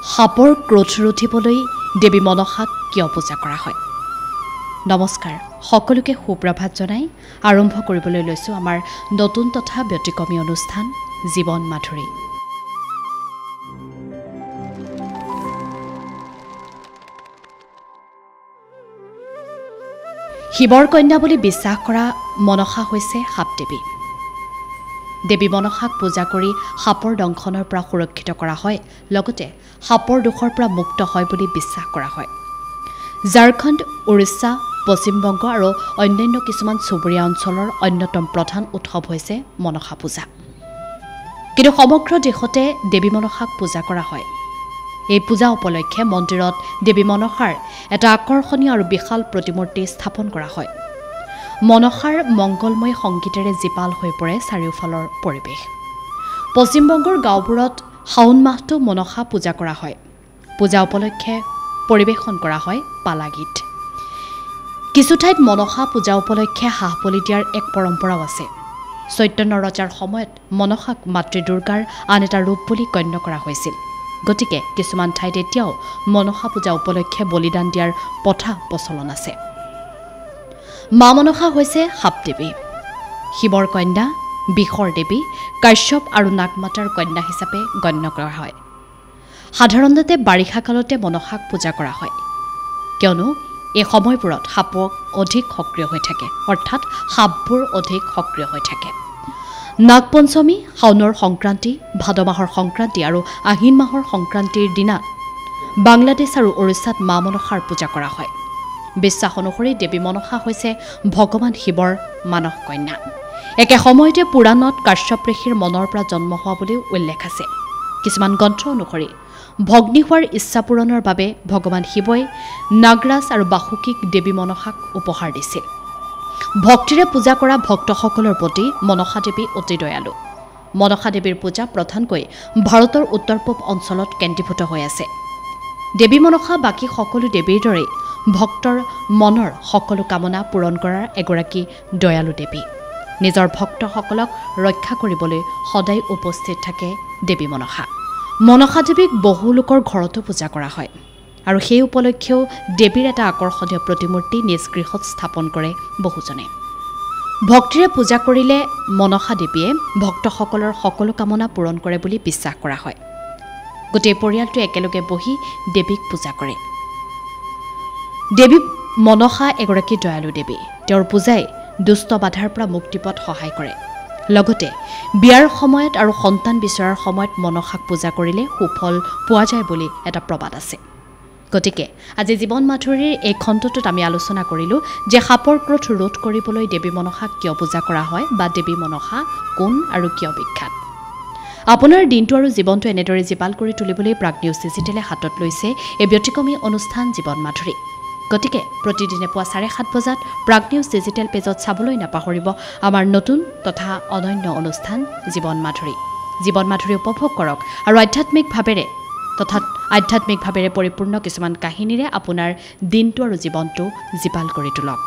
সাপৰ ক্ৰোধ ৰুধিবলৈ দেৱী মনসাক কিয় পূজা কৰা হয়? নমস্কাৰ, সকলোকে সুপ্ৰভাত জনাই আৰম্ভ কৰিবলৈ লৈছোঁ আমাৰ নতুন তথা ব্যতিক্ৰমী অনুষ্ঠান জীৱন মাধুৰী। শিৱৰ কন্যা বুলি বিশ্বাস কৰা মনসা হৈছে সাপ দেৱী। দেৱী মনসাক পূজা কৰি সাপৰ দংশনৰ পৰা সুৰক্ষিত কৰা হয়, লগতে সাপৰ দোষৰ পৰা মুক্ত হয় বুলি বিশ্বাস কৰা হয়। ঝাৰখণ্ড, উৰিষ্যা, পশ্চিমবংগ আৰু অন্যান্য কিছুমান চুবুৰীয়া অঞ্চলৰ অন্যতম প্ৰধান উৎসৱ হৈছে মনসা পূজা। কিন্তু সমগ্ৰ দেশতে দেৱী মনসাক পূজা কৰা হয়। এই পূজা উপলক্ষে মন্দিৰত দেৱী মনসাৰ এটা আকৰ্ষণীয় আৰু বিশাল প্ৰতিমূৰ্তি স্থাপন কৰা হয়। মনসাৰ মংগলময় সংগীতেৰে জীপাল হৈ পৰে চাৰিওফালৰ পৰিৱেশ। পশ্চিমবংগৰ গাঁওবোৰত শাওণ মাহটো মনসা পূজা কৰা হয়। পূজা উপলক্ষে পৰিৱেশন কৰা হয় পালা গীত। কিছু ঠাইত মনসা পূজা উপলক্ষে হাঁহ বলি দিয়াৰ এক পৰম্পৰাও আছে। চৈতন্য ৰজাৰ সময়ত মনসাক মাতৃ দুৰ্গাৰ আন এটা ৰূপ বুলি গণ্য কৰা হৈছিল। গতিকে কিছুমান ঠাইত এতিয়াও মনসা পূজা উপলক্ষে বলিদান দিয়াৰ প্ৰথা প্ৰচলন আছে। মা মনসা হৈছে সাপ দেৱী, শিৱৰ কন্যা, বিষৰ দেৱী, কাশ্যপ আৰু নাগমাতাৰ কন্যা হিচাপে গণ্য কৰা হয়। সাধাৰণতে বাৰিষা কালতে মনসাক পূজা কৰা হয়, কিয়নো এই সময়বোৰত সাপক অধিক সক্ৰিয় হৈ থাকে, অৰ্থাৎ সাপবোৰ অধিক সক্ৰিয় হৈ থাকে। নাগপঞ্চমী, শাওণৰ সংক্ৰান্তি, ভাদ মাহৰ সংক্ৰান্তি আৰু আহিন মাহৰ সংক্ৰান্তিৰ দিনা বাংলাদেশ আৰু উৰিষ্যাত মা মনসাৰ পূজা কৰা হয়। বিশ্বাস অনুসৰি দেৱী মনসা হৈছে ভগৱান শিৱৰ মানস কন্যা। একে সময়তে পুৰাণত কাশ্যপ ঋষিৰ মনৰ পৰা জন্ম হোৱা বুলিও উল্লেখ আছে। কিছুমান গ্ৰন্থ অনুসৰি ভগ্নী হোৱাৰ ইচ্ছা পূৰণৰ বাবে ভগৱান শিৱই নাগৰাজ আৰু বাসুকীক দেৱী মনসাক উপহাৰ দিছিল। ভক্তিৰে পূজা কৰা ভক্তসকলৰ প্ৰতি মনসা দেৱী অতি দয়ালু। মনসা দেৱীৰ পূজা প্ৰধানকৈ ভাৰতৰ উত্তৰ পূব অঞ্চলত কেন্দ্ৰীভূত হৈ আছে। দেৱী মনসা বাকী সকলো দেৱীৰ দৰেই ভক্তৰ মনৰ সকলো কামনা পূৰণ কৰাৰ এগৰাকী দয়ালু দেৱী। নিজৰ ভক্তসকলক ৰক্ষা কৰিবলৈ সদায় উপস্থিত থাকে দেৱী মনসা। মনসা দেৱীক বহু লোকৰ ঘৰতো পূজা কৰা হয় আৰু সেই উপলক্ষেও দেৱীৰ এটা আকৰ্ষণীয় প্ৰতিমূৰ্তি নিজ গৃহত স্থাপন কৰে বহুজনে। ভক্তিৰে পূজা কৰিলে মনসা দেৱীয়ে ভক্তসকলৰ সকলো কামনা পূৰণ কৰে বুলি বিশ্বাস কৰা হয়। গোটেই পৰিয়ালটোৱে একেলগে বহি দেৱীক পূজা কৰে। দেৱী মনসা এগৰাকী দয়ালু দেৱী। তেওঁৰ পূজাই দুষ্ট বাধাৰ পৰা মুক্তিপথ সহায় কৰে। লগতে বিয়াৰ সময়ত আৰু সন্তান বিচৰাৰ সময়ত মনসাক পূজা কৰিলে সুফল পোৱা যায় বুলি এটা প্ৰবাদ আছে। গতিকে আজি জীৱন মাধুৰীৰ এই খণ্ডটোত আমি আলোচনা কৰিলোঁ যে সাপৰ ক্ৰোধ ৰোধ কৰিবলৈ দেৱী মনসাক কিয় পূজা কৰা হয় বা দেৱী মনসা কোন আৰু কিয় বিখ্যাত। আপোনাৰ দিনটো আৰু জীৱনটো এনেদৰে জীপাল কৰি তুলিবলৈ প্ৰাগ নিউজ ডিজিটেলে হাতত লৈছে এই ব্যতিক্ৰমী অনুষ্ঠান জীৱন মাধুৰী। গতিকে প্ৰতিদিনে পুৱা 7:30 বজাত প্ৰাগ নিউজ ডিজিটেল পেজত চাবলৈ নাপাহৰিব আমাৰ নতুন তথা অনন্য অনুষ্ঠান জীৱন মাধুৰী। জীৱন মাধুৰী উপভোগ কৰক আৰু আধ্যাত্মিকভাৱেৰে পৰিপূৰ্ণ কিছুমান কাহিনীৰে আপোনাৰ দিনটো আৰু জীৱনটো জীপাল কৰি তোলক।